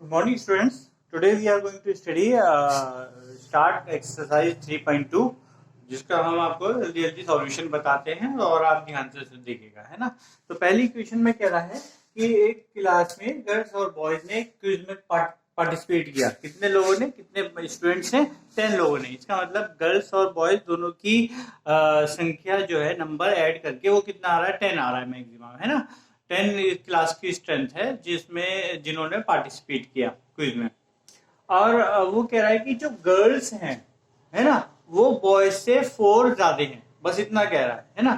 Good morning, students. Today we are going to study start exercise 3.2 जिसका हम आपको जल्दी सॉल्यूशन बताते हैं और आप ध्यान से देखिएगा, है ना। तो पहली क्वेश्चन में कह रहा है कि एक क्लास में गर्ल्स और बॉयज ने क्विज में पार्टिसिपेट किया। कितने लोगों ने, कितने स्टूडेंट्स ने? 10 लोगों ने। इसका मतलब गर्ल्स और बॉयज दोनों की संख्या जो है, नंबर ऐड करके वो कितना आ रहा है? 10 आ रहा है मैक्सिमम, है ना। 10 क्लास की स्ट्रेंथ है जिन्होंने पार्टिसिपेट किया क्विज में। और वो कह रहा है कि जो गर्ल्स हैं, है ना, वो बॉयज से 4 ज्यादा हैं, बस इतना कह रहा है ना।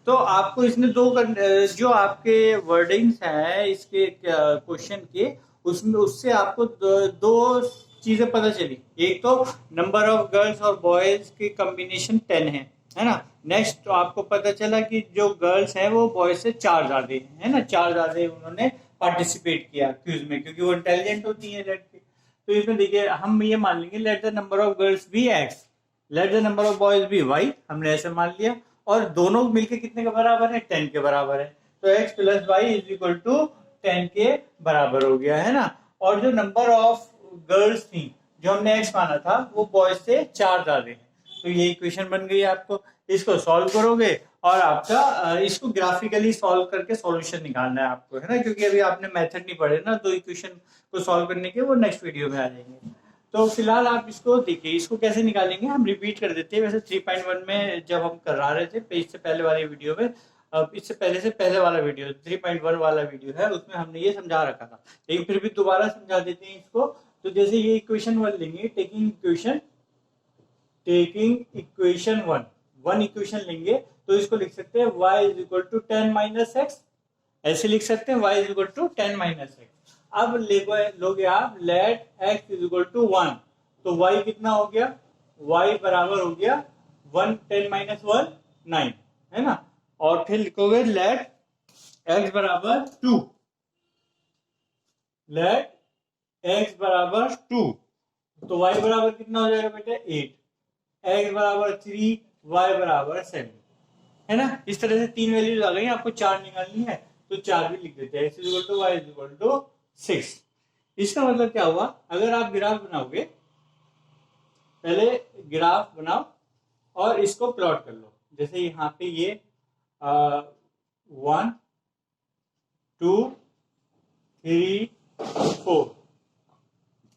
तो आपको इसमें जो आपके वर्डिंग्स हैं इसके क्वेश्चन के, उसमें उससे आपको दो चीजें पता चली। एक तो नंबर ऑफ गर्ल्स और बॉयज की कॉम्बिनेशन 10 है ना। नेक्स्ट तो आपको पता चला कि जो गर्ल्स हैं वो बॉयज से 4 ज्यादा है ना, 4 ज्यादा उन्होंने पार्टिसिपेट किया क्विज में, क्योंकि वो इंटेलिजेंट होती है लड़की। तो इसमें देखिए, हम ये मान लेंगे let the number of girls be x, let the number of boys be y, हमने ऐसे मान लिया। और दोनों मिलके कितने के बराबर है? 10 के बराबर है। तो x plus y is equal to 10 के बराबर हो गया, है ना। और जो नंबर ऑफ गर्ल्स थी, जो हमने एक्स माना था, वो बॉयज से 4 ज्यादा है। तो ये इक्वेशन बन गई आपको। इसको सॉल्व करोगे और आपका इसको ग्राफिकली सॉल्व करके सॉल्यूशन निकालना है आपको, है ना, क्योंकि अभी आपने मेथड नहीं पढ़े ना, तो इक्वेशन को सॉल्व करने के वो नेक्स्ट वीडियो में आ जाएंगे। तो फिलहाल आप इसको देखिए, इसको कैसे निकालेंगे हम रिपीट कर देते हैं। वैसे 3.1 में जब हम करा रहे थे, इससे पहले वाले वीडियो में, इससे पहले वाला वीडियो 3.1 वाला वीडियो है, उसमें हमने ये समझा रखा था, लेकिन फिर भी दोबारा समझा देते हैं इसको। तो जैसे ये इक्वेशन 1 लेंगे, टेकिंग इक्वेशन वन इक्वेशन लेंगे, तो इसको लिख सकते हैं y is equal to 10 minus x, ऐसे लिख सकते हैं y is equal to 10 minus x. अब लोगे आप let x is equal to 1, तो y कितना हो गया? y बराबर हो गया 1, 10 माइनस 1 9, है ना। और फिर लिखोगे लेट x बराबर 2, लेट x बराबर 2, तो y बराबर कितना हो जाएगा बेटा? 8, x बराबर 3, y बराबर 7, है ना। इस तरह से 3 वैल्यूज आ गई, आपको 4 निकालनी है तो 4 भी लिख देते हैं। x equal to y equal to 6। इसका मतलब क्या हुआ? अगर आप ग्राफ बनाओगे, पहले ग्राफ बनाओ और इसको प्लॉट कर लो। जैसे यहाँ पे ये 1 2 3 4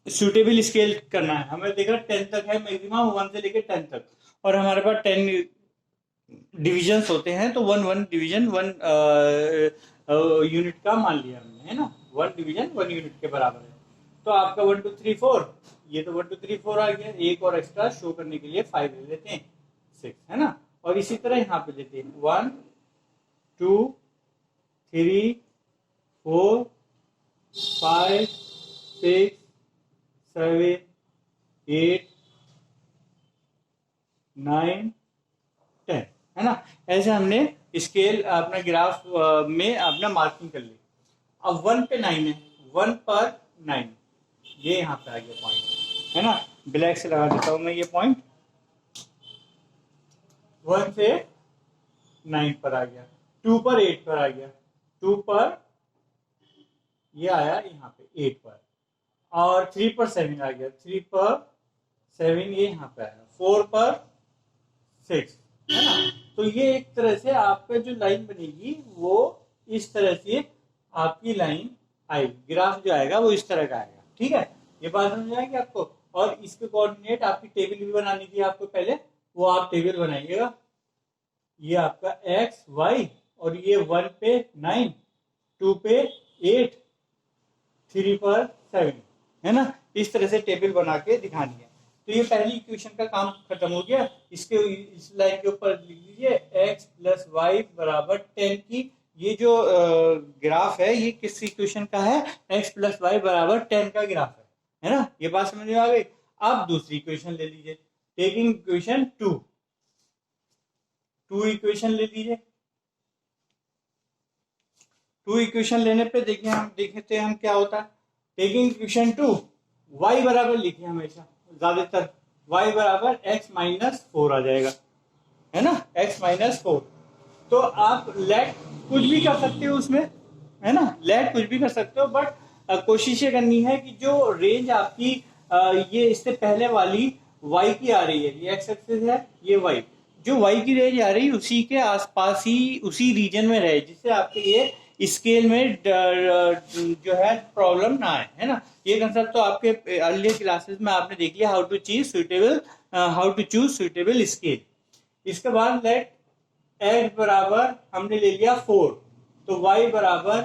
सूटेबल स्केल करना है हमें। देखा 10 तक है मैक्सिमम, 1 से लेकर 10 तक, और हमारे पास 10 डिविजन्स होते हैं, तो 1 डिवीजन 1 यूनिट का मान लिया हमने, है ना। 1 डिवीजन 1 यूनिट के बराबर है। तो आपका 1 2 3 4, ये तो 1 2 3 4 आ गया। एक और एक्स्ट्रा शो करने के लिए 5 ले लेते हैं, 6, है ना। और इसी तरह यहाँ पे लेते हैं 1 2 3 4 5 6 7 8 9 10, है ना। ऐसे हमने स्केल अपना ग्राफ में अपना मार्किंग कर ली। अब 1 पे 9 है, 1 पर 9, ये यहाँ पे आ गया पॉइंट, है ना। ब्लैक से लगा देता हूं मैं ये पॉइंट। 1 से 9 पर आ गया, 2 पर 8 पर आ गया, 2 पर ये आया यहाँ पे 8 पर, और 3 पर 7 आ गया, 3 पर 7 ये यहाँ पे आया, 4 पर 6, है ना। तो ये एक तरह से आपका जो लाइन बनेगी वो इस तरह से आपकी लाइन आएगी, ग्राफ जो आएगा वो इस तरह का आएगा, ठीक है। ये बात समझ आएगी आपको। और इसके कोऑर्डिनेट आपकी टेबल भी बनानी थी आपको पहले, वो आप टेबल बनाइएगा। ये आपका एक्स वाई, और ये 1 पे 9, 2 पे 8, 3 पर 7, है ना। इस तरह से टेबल बना के दिखानी है। तो ये पहली इक्वेशन का काम खत्म हो गया। इस लाइन के ऊपर लिख लीजिए x प्लस वाई बराबर 10 की। ये जो ग्राफ है ये किस इक्वेशन का है? x प्लस वाई बराबर 10 का ग्राफ है ना। ये बात समझ में आ गई। अब दूसरी इक्वेशन ले लीजिए, टेकिंग इक्वेशन 2 इक्वेशन ले लीजिए। 2 इक्वेशन लेने पे देखते हैं हम क्या होता है। टेकिंग इक्वेशन 2, y बराबर लिखिए हमेशा, ज्यादातर y बराबर x माइनस 4 आ जाएगा, है ना, x माइनस 4। तो आप लेट कुछ भी कर सकते हो उसमें, है ना, लेट कुछ भी कर सकते हो, बट कोशिश ये करनी है कि जो रेंज आपकी ये इससे पहले वाली y की आ रही है, ये x एक्सिस है, ये y, जो y की रेंज आ रही है उसी के आसपास ही उसी रीजन में रहे, जिससे आपके ये स्केल में जो है प्रॉब्लम ना आए, है ना। ये कंसेप्ट तो आपके अर्लियर क्लासेस में आपने देख लिया, how to choose suitable scale. इसके बाद लेट x बराबर हमने ले लिया 4, तो y बराबर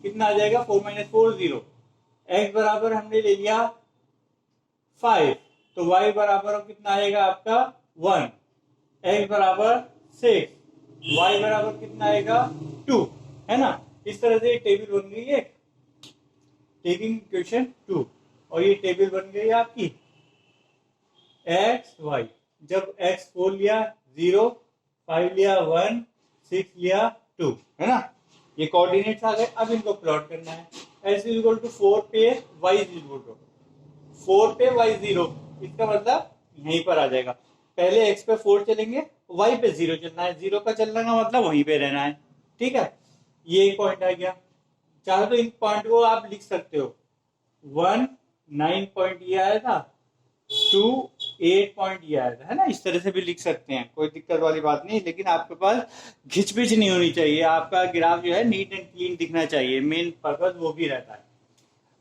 कितना आ जाएगा, 4 - 4 0। x बराबर हमने ले लिया 5, तो y बराबर कितना आएगा आपका 1। x बराबर 6, y बराबर कितना आएगा 2, है ना। इस तरह से ये टेबल बन गई है, टेकिंग इक्वेशन 2, और ये टेबल बन गई आपकी x y। जब x 4 लिया 0, 5 लिया 1, 6 लिया 2, है ना। ये कोऑर्डिनेट्स आ गए। अब इनको प्लॉट करना है। x = 4 पे y = 4 पे y 0, इसका मतलब यहीं पर आ जाएगा। पहले x पे 4 चलेंगे, y पे 0 चलना है, 0 का चलने का मतलब वहीं पे रहना है, ठीक है। ये एक पॉइंट आ गया। चाहे तो इन पॉइंट को आप लिख सकते हो, 1 9 पॉइंट ये आया था, 2 8 पॉइंट ये आया था, है ना। इस तरह से भी लिख सकते हैं, कोई दिक्कत वाली बात नहीं, लेकिन आपके पास घिचपिच नहीं होनी चाहिए, आपका ग्राफ जो है नीट एंड क्लीन दिखना चाहिए, मेन पर्पज वो भी रहता है।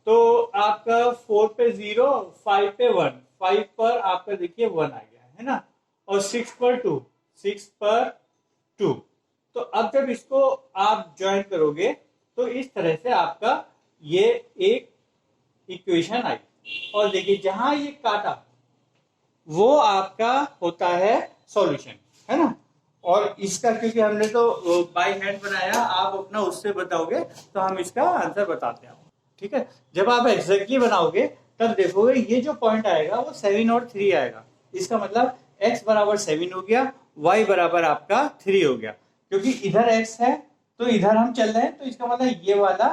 तो आपका 4 पे 0, 5 पे 1, 5 पर आपका देखिए 1 आ गया, है ना, और 6 पर 2, 6 पर 2। तो अब जब इसको आप ज्वाइन करोगे तो इस तरह से आपका ये एक इक्वेशन आई, और देखिए जहां ये काटा वो आपका होता है सॉल्यूशन, है ना। और इसका क्योंकि हमने तो बाय हैंड बनाया, आप अपना उससे बताओगे तो हम इसका आंसर बताते हैं, ठीक है। जब आप एग्जैक्टली बनाओगे तब देखोगे ये जो पॉइंट आएगा वो 7 और 3 आएगा। इसका मतलब x बराबर 7 हो गया, y बराबर आपका 3 हो गया। क्योंकि इधर x है तो इधर हम चल रहे हैं, तो इसका मतलब ये वाला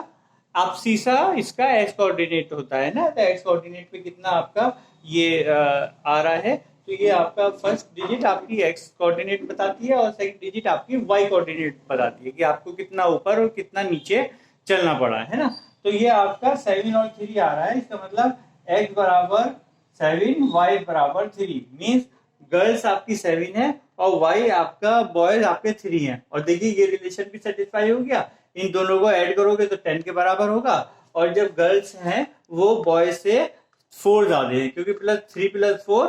आपसी सा इसका x कोऑर्डिनेट होता है ना। तो x कोऑर्डिनेट पे कितना आपका ये आ रहा है, तो ये आपका फर्स्ट डिजिट आपकी x कोऑर्डिनेट बताती है और सेकंड डिजिट आपकी y कोऑर्डिनेट बताती है कि आपको कितना ऊपर और कितना नीचे चलना पड़ा है ना। तो ये आपका 7 और 3 आ रहा है। इसका मतलब x बराबर 7, y बराबर 3, मीन्स गर्ल्स आपकी 7 है और y आपका बॉयज आपके 3 हैं। और देखिए ये रिलेशन भी सेटिस्फाई हो गया, इन दोनों को ऐड करोगे तो 10 के बराबर होगा, और जब गर्ल्स हैं वो बॉयज से 4 ज्यादा है, क्योंकि +3 + 4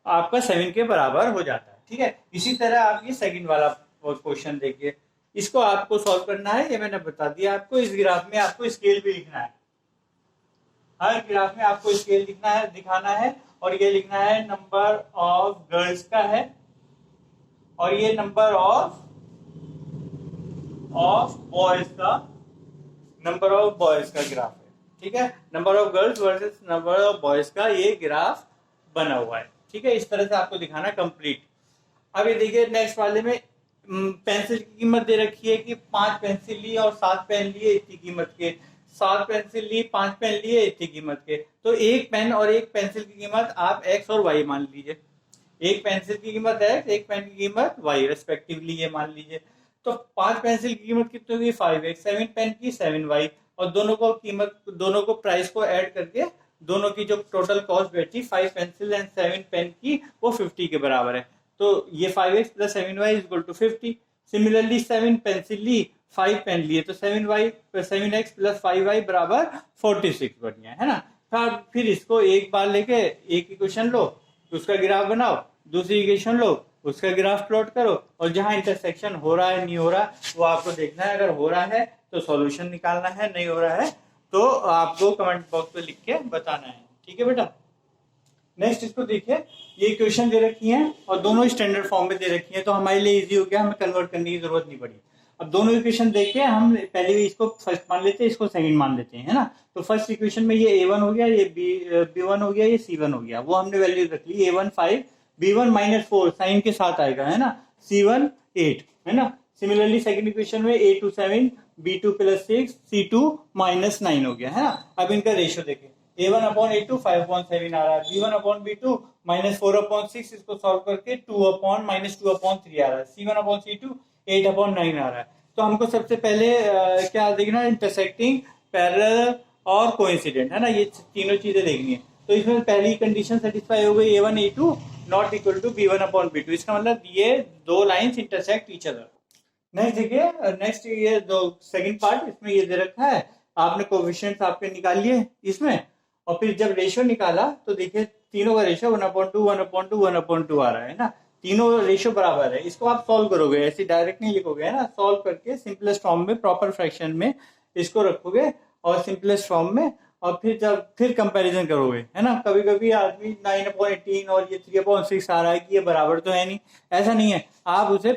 आपका 7 के बराबर हो जाता है, ठीक है। इसी तरह आप ये सेकंड वाला क्वेश्चन देखिए, इसको आपको सॉल्व करना है, ये मैंने बता दिया आपको। इस ग्राफ में आपको स्केल भी लिखना है, हर ग्राफ में आपको स्केल लिखना है, दिखाना है, और ये लिखना है नंबर ऑफ गर्ल्स का है, और ये नंबर ऑफ बॉयज का, नंबर ऑफ बॉयज का ग्राफ है, ठीक है। Number of girls versus number of boys का ये ग्राफ बना हुआ है, ठीक है। इस तरह से आपको दिखाना कंप्लीट। अब ये देखिए नेक्स्ट वाले में पेंसिल की कीमत दे रखी है कि 5 पेंसिल ली और 7 पेन लिए इतनी कीमत के, 7 पेंसिल ली 5 पेन लिए इतनी कीमत के। तो एक पेन और एक पेंसिल की कीमत आप x और y मान लीजिए, एक पेंसिल की कीमत x, एक पेन की कीमत y रेस्पेक्टिवली ये मान लीजिए। तो 5 पेंसिल की कीमत कितनी होगी 5x, 7 पेन की 7y, और दोनों को प्राइस को ऐड करके दोनों की जो टोटल कॉस्ट बैठी 5 पेंसिल एंड 7 पेन की वो 50 के बराबर है। तो ये 5x + 7y = 50। सिमिलरली 7 पेंसिल ली 5 पेन लिए, तो 7x + 5y = 46 बन गया, है ना। फिर इसको एक बार लेके एक इक्वेशन लो, उसका ग्राफ बनाओ, दूसरी इक्वेशन लो, उसका ग्राफ प्लॉट करो, और जहां इंटरसेक्शन हो रहा है नहीं हो रहा वो आपको देखना है। अगर हो रहा है तो सॉल्यूशन निकालना है, नहीं हो रहा है तो आपको कमेंट बॉक्स पे लिख के बताना है, ठीक है बेटा। नेक्स्ट इसको देखिए, ये इक्वेशन दे रखी है और दोनों स्टैंडर्ड फॉर्म में दे रखी है, तो हमारे लिए इजी हो गया, हमें कन्वर्ट करने की जरूरत नहीं पड़ी। अब दोनों इक्वेशन देख के हम पहले इसको फर्स्ट मान लेते हैं, इसको सेकंड मान लेते हैं, है ना। तो फर्स्ट इक्वेशन में ये a1 हो गया, ये b1 हो गया, ये c1 हो गया, वो हमने वैल्यू रख ली। a1 5, b1 -4 साइन के साथ आएगा, है ना, c1 8, है ना। सिमिलरली सेकंड इक्वेशन में a2 7, b2 + 6, c2 -9 हो गया, है ना। अब इनका रेशियो देखें, a1/a2 5/7 आ रहा है, b1/b2 -4/6, इसको सॉल्व करके 2/-2/3 आ रहा है, c1/c2 8/9 आ रहा है। तो हमको सबसे पहले क्या देखना है, इंटरसेक्टिंग पैरेलल और कोइंसिडेंट, है ना, ये तीनों चीजें देखनी है। तो इसमें पहली कंडीशन सेटिस्फाई हो गई, A1 A2 not equal to B1 upon B2, इसका मतलब ये दो lines intersect each other. Next देखिए, नेक्स्ट ये दो सेकंड पार्ट, इसमें ये दे रखा है, आपने कोफिशिएंट्स आपके निकाल लिए इसमें, और फिर जब रेशियो निकाला तो देखिए तीनों का रेशियो 1/2 1/2 1/2 आ रहा है ना, तीनों रेशियो बराबर है। इसको आप सॉल्व करोगे, ऐसे डायरेक्ट नहीं लिखोगे, है ना, सॉल्व करके सिंपलेस्ट फॉर्म में, प्रॉपर फ्रैक्शन में इसको रखोगे और सिंपलेस्ट फॉर्म में, और फिर जब फिर कंपैरिजन करोगे, है ना, कभी कभी आदमी 9/18 और ये 3/6 आ रहा है कि ये बराबर तो है नहीं, ऐसा नहीं है, आप उसे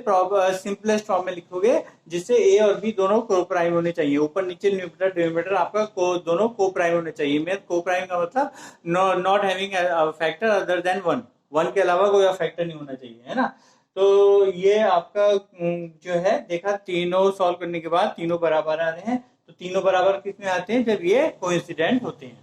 सिंपलेस्ट फॉर्म में लिखोगे जिससे ए और बी दोनों को प्राइम होने चाहिए, ऊपर नीचे न्यूमरेटर डिनोमिनेटर आपका दोनों को प्राइम होने चाहिए। मैं को प्राइम का मतलब not having factor other than one, one के अलावा कोई फैक्टर नहीं होना चाहिए, है ना। तो ये आपका जो है देखा, तीनों सॉल्व करने के बाद तीनों बराबर आ रहे हैं, तो तीनों बराबर किसमें आते हैं, जब ये कोइंसिडेंट होते हैं।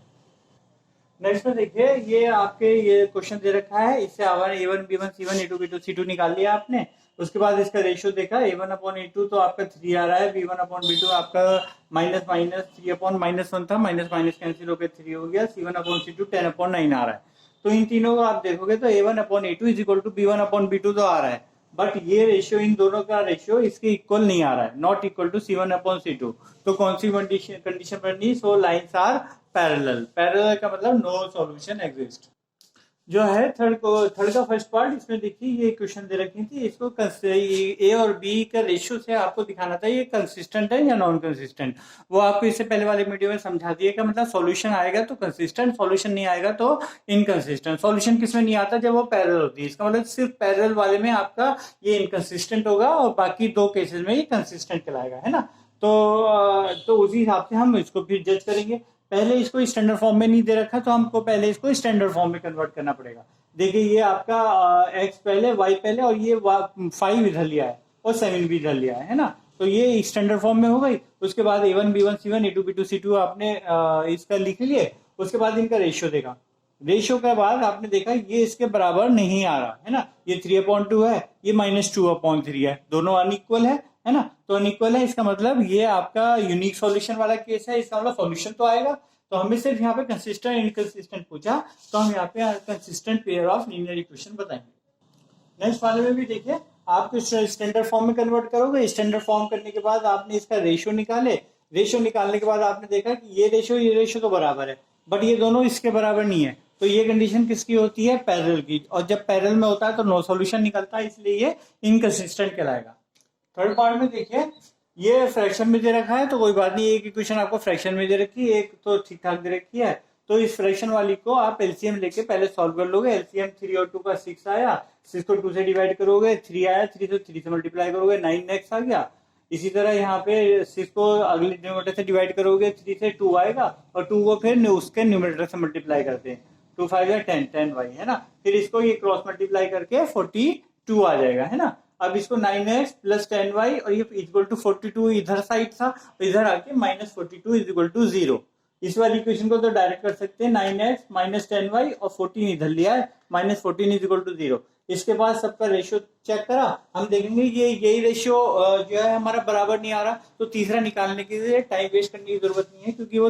नेक्स्ट में देखिए, ये आपके ये क्वेश्चन दे रखा है, इससे our A1 B1 C1 A2 B2 C2 निकाल लिया आपने, उसके बाद इसका रेशियो देखा, A1 अपॉन A2 तो आपका 3 आ रहा है, B1 अपॉन B2 आपका माइनस माइनस 3 अपॉन -1 था, माइनस माइनस कैंसिल होकर 3 हो गया, C1 अपॉन C2 10/9 आ रहा है। तो इन तीनों को आप देखोगे तो A1 upon A2 is equal to B1 upon B2 तो आ रहा है, बट ये रेशियो, इन दोनों का रेशियो इसके इक्वल नहीं आ रहा है, not equal to C1 upon C2। तो कौन सी कंडीशन बननी, सो लाइंस आर पैरेलल, पैरेलल का मतलब नो सॉल्यूशन एग्जिस्ट। जो है थर्ड का फर्स्ट पार्ट, इसमें देखिए ये क्वेश्चन दे रखी थी, इसको ए और बी का रेशियो से आपको दिखाना था ये कंसिस्टेंट है या नॉन कंसिस्टेंट, वो आपको इससे पहले वाले वीडियो में समझा दिया कि मतलब सॉल्यूशन आएगा तो कंसिस्टेंट, सॉल्यूशन नहीं आएगा तो इनकंसिस्टेंट। सॉल्यूशन किसमें नहीं आता, जब वो पैरेलल होती है, इसका मतलब सिर्फ पैरेलल वाले में आपका ये इनकंसिस्टेंट होगा और बाकी दो केसेस में ये कंसिस्टेंट कहलाएगा, है ना। तो उसी हिसाब से हम इसको फिर जज करेंगे। पहले इसको स्टैंडर्ड फॉर्म में नहीं दे रखा, तो हमको पहले इसको स्टैंडर्ड फॉर्म में कन्वर्ट करना पड़ेगा। देखिए ये आपका x पहले, y पहले, और ये 5 इधर लिया है और 7 भी इधर लिया है ना, तो ये स्टैंडर्ड फॉर्म में हो गई। उसके बाद A1 B1 C1 A2 B2 C2 आपने इसका लिख लिए, उसके बाद इनका रेशियो देखा, रेशियो के बाद आपने देखा ये इसके बराबर नहीं आ रहा है ना, ये 3/2 है, ये -2/3 है, दोनों अनइक्वल है ना, तो अनइक्वल है, इसका मतलब ये आपका यूनिक सॉल्यूशन वाला केस है, इसका मतलब सॉल्यूशन तो आएगा। तो हमें सिर्फ यहाँ पे कंसिस्टेंट इनकंसिस्टेंट पूछा, तो हम यहाँ पे consistent pair of linear equation बताएंगे। नेक्स्ट वाले में भी देखिए, आप स्टैंडर्ड फॉर्म में कन्वर्ट करोगे, स्टैंडर्ड फॉर्म करने के बाद आपने इसका रेशियो निकाले, रेशियो निकालने के बाद आपने देखा कि ये रेशियो तो बराबर है, बट ये दोनों इसके बराबर नहीं है, तो ये कंडीशन किसकी होती है, पैरेलल की, और जब पैरेलल में होता है तो नो सॉल्यूशन निकलता है, इसलिए ये इनकंसिस्टेंट कहलाएगा। थर्ड पार्ट में देखिए, ये फ्रैक्शन में दे रखा है, तो कोई बात नहीं, एक इक्वेशन आपको फ्रैक्शन में दे रखी है, एक तो ठीक ठाक दे रखी है, तो इस फ्रैक्शन वाली को आप एलसीएम लेके पहले सॉल्व कर लोगे। एलसीएम 3 और 2 का 6 आया, 6 को 2 से डिवाइड करोगे, 3 आया, 3 से मल्टीप्लाई करोगे, 9x आ गया। इसी तरह यहाँ पे 6 को अगले डिनोमिनेटर से डिवाइड करोगे, 3 से 2 आएगा, और 2 को फिर उसके न्यूमरेटर से मल्टीप्लाई करते हैं, 2 5 या 10y, है ना। फिर इसको ये क्रॉस मल्टीप्लाई करके 42 आ जाएगा, है ना। अब इसको 9x प्लस 10y और ये इक्वल टू 42 इधर साइड था, तो इधर आके -42 इज इक्वल टू 0। इस वाली इक्वेशन को तो डायरेक्ट कर सकते हैं, 9x माइनस 10y और 14 इधर लिया है, -14 इज इक्वल टू 0। इसके बाद सबका रेशियो चेक करा, हम देखेंगे ये यही रेशियो जो है हमारा बराबर नहीं आ रहा, तो तीसरा निकालने के लिए टाइम वेस्ट करने की जरूरत नहीं है, क्योंकि वो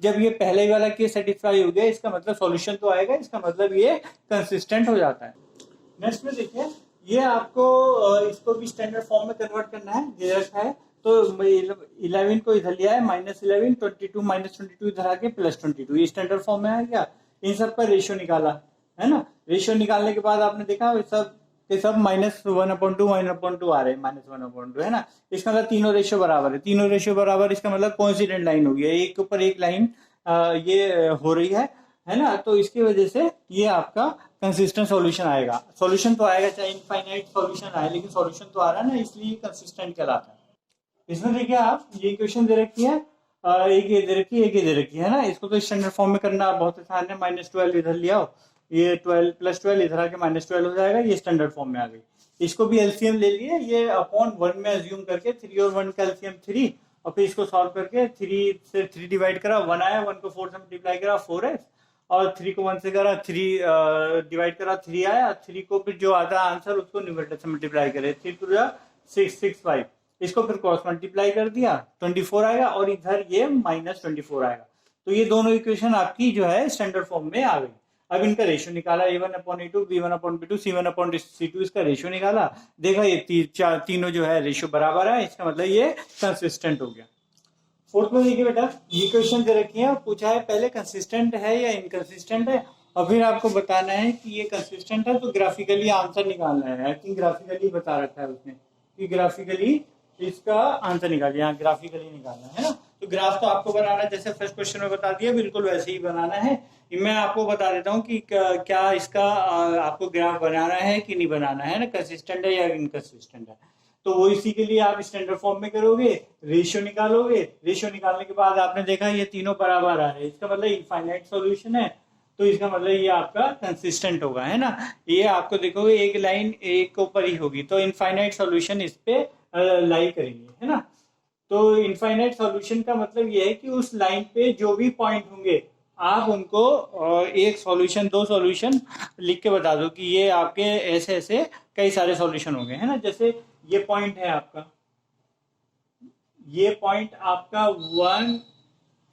जब ये पहले वाला केस सेटिस्फाई हो गया, इसका मतलब सॉल्यूशन तो आएगा, इसका मतलब ये कंसिस्टेंट हो जाता है। नेक्स्ट में देखिए, ये आपको इसको भी स्टैंडर्ड फॉर्म में कन्वर्ट करना है, दे रखा है, तो 11 को इधर लिया है, -11, 22 -22 इधर आके +22, ये स्टैंडर्ड फॉर्म में आ गया। इन सब का रेशियो निकाला, है ना। रेशियो निकालने के बाद आपने देखा सब के सब -1/2 1/2 आ रहे हैं, -1/2, है ना। इसका मतलब तीनों रेशियो बराबर है, तीनों रेशियो बराबर, इसका मतलब कोइंसिडेंट लाइन हो गया, एक के ऊपर एक लाइन ये हो रही है ना। तो इसकी वजह से ये आपका कंसिस्टेंट सॉल्यूशन आएगा। सॉल्यूशन तो आएगा, चाहे इनफाइनाइट सॉल्यूशन आए, लेकिन सॉल्यूशन तो आ रहा है ना, इसलिए कंसिस्टेंट कहलाता है। इसमें देखिए आप, ये इक्वेशन दे रखी है, एक ये दे रखी है, एक ये दे रखी है ना, इसको तो स्टैंडर्ड फॉर्म में करना बहुत आसान है, -12 इधर लिया हो, ये 12 + 12 इधर आके -12 हो जाएगा, ये स्टैंडर्ड फॉर्म में आ गई। इसको भी एलसीएम ले लिए, ये अपॉन 1 में अज्यूम करके, 3 और 1 का एलसीएम 3, और फिर इसको सॉल्व करके 3 से 3 डिवाइड करा, 1 आया, 1 को 4 से मल्टीप्लाई करा 4x, और 3 को 1 से करा, 3 डिवाइड करा, 3 आया, 3 को फिर जो आता आंसर उसको न्यूमरेटर से मल्टीप्लाई करे, 3 टू 6 5, इसको फिर क्रॉस मल्टीप्लाई कर दिया, 24 आएगा, और इधर ये -24 आएगा। तो ये दोनों इक्वेशन आपकी जो है स्टैंडर्ड फॉर्म में आ गई। अब इनका रेशियो निकाला, a1/a2, b1/b2, c1/c2, इसका रेशियो निकाला, देखा ये तीनों जो है रेशियो बराबर है, इसका मतलब ये कंसिस्टेंट हो गया। फोर्थ में देखिए बेटा, ये क्वेश्चन दे रखी है, पूछा है पहले कंसिस्टेंट है या इनकंसिस्टेंट है, और फिर आपको बताना है कि ये कंसिस्टेंट है तो ग्राफिकली आंसर निकालना है। आई थिंक ग्राफिकली बता रखा है उसने कि ग्राफिकली इसका आंसर निकालिए, यहाँ ग्राफिकली निकालना है ना। तो ग्राफ तो आपको बनाना है, जैसे फर्स्ट क्वेश्चन में बता दिया, बिल्कुल वैसे ही बनाना है। मैं आपको बता देता हूँ कि क्या इसका आपको ग्राफ बनाना है कि नहीं बनाना है ना, कंसिस्टेंट है या इनकंसिस्टेंट है। तो वो इसी के लिए आप स्टैंडर्ड फॉर्म में करोगे, रेशियो निकालोगे, रेशियो निकालने के बाद आपने देखा ये तीनों बराबर आ रहे हैं, इसका मतलब इनफाइनाइट सॉल्यूशन है, तो इसका मतलब ये आपका कंसिस्टेंट होगा, है ना। ये आपको देखोगे एक लाइन एक ऊपर ही होगी, तो इनफाइनाइट सॉल्यूशन इस पे लाई करेंगे, है ना। तो इनफाइनाइट सॉल्यूशन का मतलब ये है कि उस लाइन पे जो भी पॉइंट होंगे आप उनको एक सॉल्यूशन, दो सॉल्यूशन लिख के बता दो कि ये आपके ऐसे ऐसे कई सारे सॉल्यूशन होंगे, है ना। जैसे ये पॉइंट है आपका, ये पॉइंट आपका 1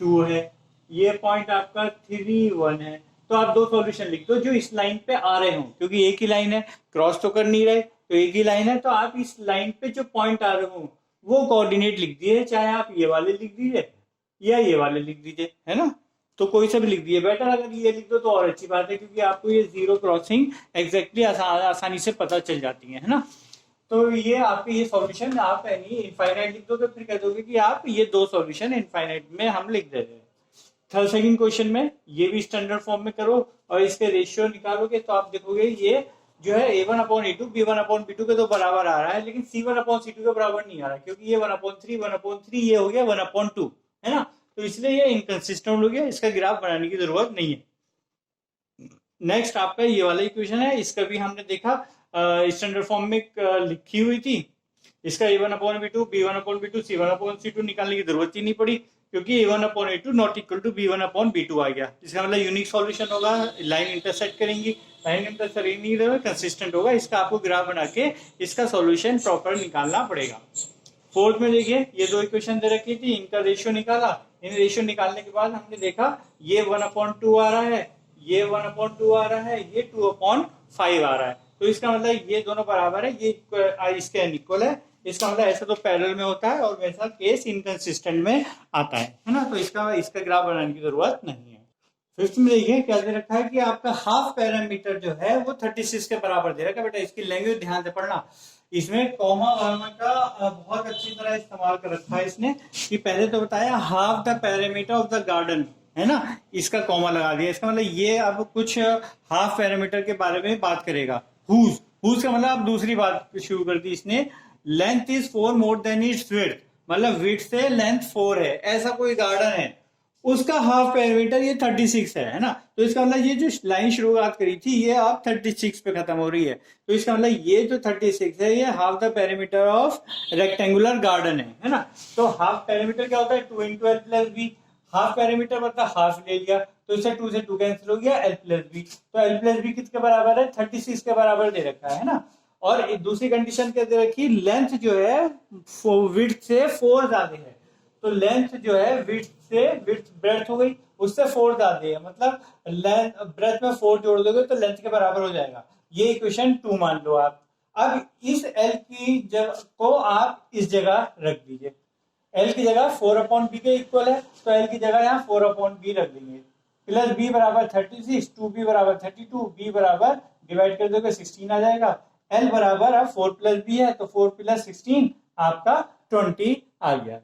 2 है, ये पॉइंट आपका 3 1 है, तो आप दो सॉल्यूशन लिख दो जो इस लाइन पे आ रहे हो, क्योंकि एक ही लाइन है, क्रॉस तो कर नहीं रहे, तो एक ही लाइन है, तो आप इस लाइन पे जो पॉइंट आ रहे हो वो कोऑर्डिनेट लिख दिए, चाहे आप ये वाले लिख दीजिए या ये वाले लिख दीजिए, है ना। तो कोई सा भी लिख दिए बेटर, अगर ये लिख दो तो और अच्छी बात है, क्योंकि आपको ये जीरो क्रॉसिंग एग्जैक्टली आसानी से पता चल जाती है ना। तो ये आपके ये सॉल्यूशन आप यानी इनफाइनाइट लिख दो, तो फिर कह दोगे कि आप ये दो सॉल्यूशन इनफाइनाइट में हम लिख दे रहे हैं। थर्ड सेकंड क्वेश्चन में ये भी स्टैंडर्ड फॉर्म में करो और इसके रेशियो निकालोगे, तो आप देखोगे ये जो है a1/a2 b1/b2 के तो बराबर आ रहा है, लेकिन c1/c2 के बराबर नहीं आ रहा, क्योंकि ये 1/3 1/3 ये हो गया 1/2, है ना। तो इसलिए ये इनकंसिस्टेंट हो गया, इसका ग्राफ बनाने की जरूरत नहीं है। नेक्स्ट आपका ये वाला इक्वेशन है, इसका भी हमने देखा स्टैंडर्ड फॉर्म में लिखी हुई थी, इसका a1/b2 b1/b2 c1/c2 निकालने की जरूरत ही नहीं पड़ी, क्योंकि a1/a2 not equal to b1/b2 आ गया। इसका मतलब यूनिक सॉल्यूशन होगा, लाइन इंटरसेक्ट करेंगी, लाइन इंटरसेक्ट नहीं रहेगा, कंसिस्टेंट होगा, इसका आपको ग्राफ बना के इसका सॉल्यूशन प्रॉपर निकालना पड़ेगा। फोर्थ में देखिए, ये दो इक्वेशन दे रखी थी, इनका रेशियो निकाला, इन रेशियो निकालने के बाद हमने देखा ये 1/2 आ रहा है, ये 1/2 आ रहा है, ये 2/5 आ रहा है, तो इसका मतलब ये दोनों बराबर है, ये इसके अनइक्वल है, इसका मतलब ऐसा तो पैरेलल में होता है और वैसा केस इनकंसिस्टेंट में आता है ना। तो इसका ग्राफ बनाने की जरूरत नहीं है। फिफ्थ में देखिए क्या दे रखा है कि आपका हाफ पैरामीटर जो है वो 36 के बराबर दे रखा है। बेटा इसकी लैंग्वेज ध्यान से पढ़ना, इसमें कॉमा वार्मा का बहुत अच्छी तरह इस्तेमाल कर रखा है इसने, कि पहले तो बताया half the parameter of the garden, है ना, इसका कॉमा लगा दिया, इसका मतलब ये अब कुछ हाफ पैरामीटर के बारे में बात करेगा। हुज का मतलब अब दूसरी बात शुरू कर दी इसने, length is 4 more than it's width, मतलब विड्थ से लेंथ 4 है, ऐसा कोई गार्डन है, उसका हाफ पैरामीटर ये 36 है ना। तो इसका मतलब ये जो लाइन शुरुआत करी थी ये आप 36 पे खत्म हो रही है, तो इसका मतलब ये जो 36 है ये half the parameter of rectangular garden है ना। तो हाफ पैरामीटर क्या होता है, 2 × l + b, हाफ पैरामीटर मतलब हाफ ले लिया, तो इससे 2 से 2 कैंसिल हो गया, l + b, तो l + b किसके बराबर है, 36 के बराबर दे रखा है ना। और दूसरी कंडीशन क्या दे रखी, लेंथ जो है विड्थ से 4 ज्यादा है, तो लेंथ जो है विड्थ ब्रेड्थ हो गई, उससे 4 ज्यादा है, मतलब लेंथ ब्रेड्थ में 4 जोड़ दोगे तो लेंथ के बराबर हो जाएगा। ये इक्वेशन 2 मान लो आप। अब इस l की जगह को आप इस जगह रख दीजिए, l की जगह 4/b के इक्वल है, तो l की जगह यहाँ 4/b रख देंगे, प्लस b बराबर 36, 2b बराबर 32, b बराबर डिवाइड कर दोगे 16 आ जाएगा, l बराबर अब 4 + b है, तो 4 + 16 आपका 20 आ गया।